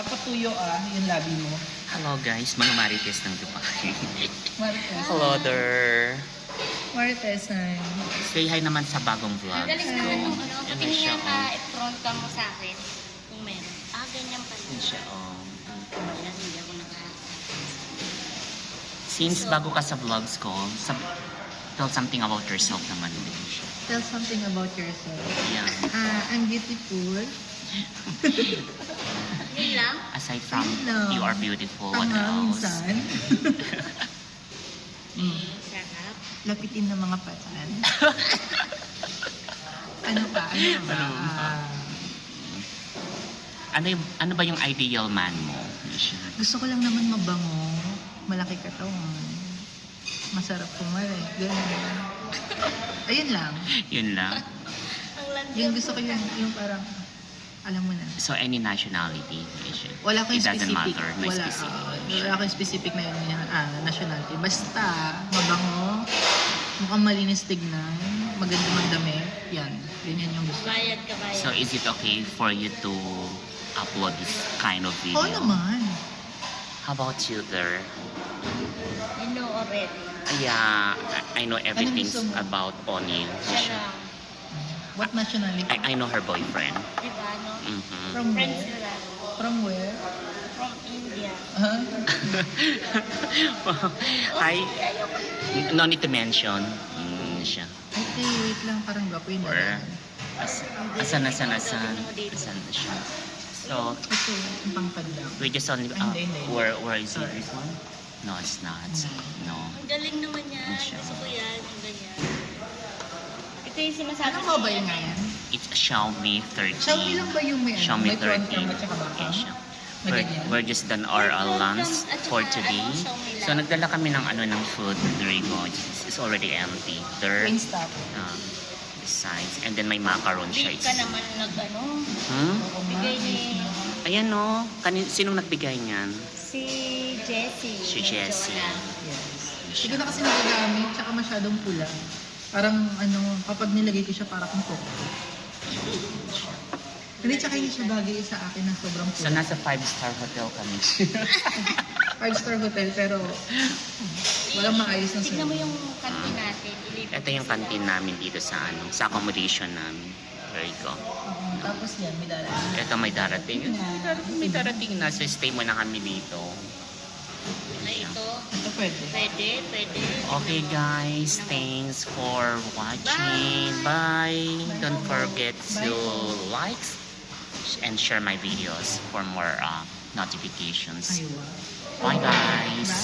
Dapat tuyo yung labi mo. Hello guys, mga marites ng Dubai. Marites. Hello there. Marites na. Say hi naman sa bagong vlog. Ang galing naman nung ano. Yan Pati siya, niya ka-front ka mo sa akin. Kung meron. Ganyan pala. Yan siya, oh. Kaya hindi ako Since bago ka sa vlogs ko, tell something about yourself naman din siya. Tell something about yourself. Yeah. I'm beautiful. Yun lang? Aside from No. you are beautiful, what Tanga else? minsan. Sarap. Lapitin ng mga patan. Ano pa? Ano ba yung ideal man mo? Gusto ko lang naman mabango. Malaki katawan. Masarap kumari. Ganun. Ayun lang. Yun lang. Ang landi. Yung gusto ko yung parang, alam mo na. So any nationality? Wala ko It yung doesn't specific. matter. No Wala, specific. wala ko yung specific na nationality. Basta, mabango, mukhang malinis tignan, maganda mandamit, yan. Ganyan yung gusto. Bayad ka, bayad. So is it okay for you to upload this kind of video? Oo naman. How about you there? You know already. Yeah, I know everything gusto mo? about Oni. Siya lang. What nationality? I know her boyfriend. Diba, no? Mm-hmm. From Friends where? sila. From where? From India. Huh? Hi. No need to mention. Siya. Ay, wait lang, parang gwapo yun. Or, asan na siya? So, Ito, yung pangpad lang. we just only, Hindi. where is it? Sorry. This one? No, it's not. No. Ang galing naman yan. Siya. Gusto ko yan. Ang ganyan. Ito yung sinasabi Anong mobile nga yan? It's Xiaomi 13. Xiaomi lang ba yung may, Xiaomi may front 13. cam at saka back cam? Yes, siya. Na ganyan? We're just done our lunch for today. So, nagdala kami ng food. There you go. It's already empty. There, Plain stop. besides. And then may macaron siya. Hindi ka naman nag-ano. Hmm? Bigay ni Ayan no. Sinong nagbigay niyan? si Jessie. Si Jessie. Yes. Hindi ko na kasi nagagamit, tsaka masyadong pula. Parang kapag nilagay ko siya para kung coco. Hindi, tsaka hindi siya bagay sa akin na sobrang So, pula. nasa 5-star hotel kami. 5-star hotel, pero walang maayos na Tignan mo service. yung kantin natin. Ilipat Ito yung canteen namin dito sa sa accommodation namin. There you go. Tapos yan, may dala. Ito may darating. May darating na. So, stay muna kami dito. na ito. Ito pwede. Pwede. Okay guys, thanks for watching. Bye. Don't forget to like and share my videos for more notifications. Aywa. Bye guys.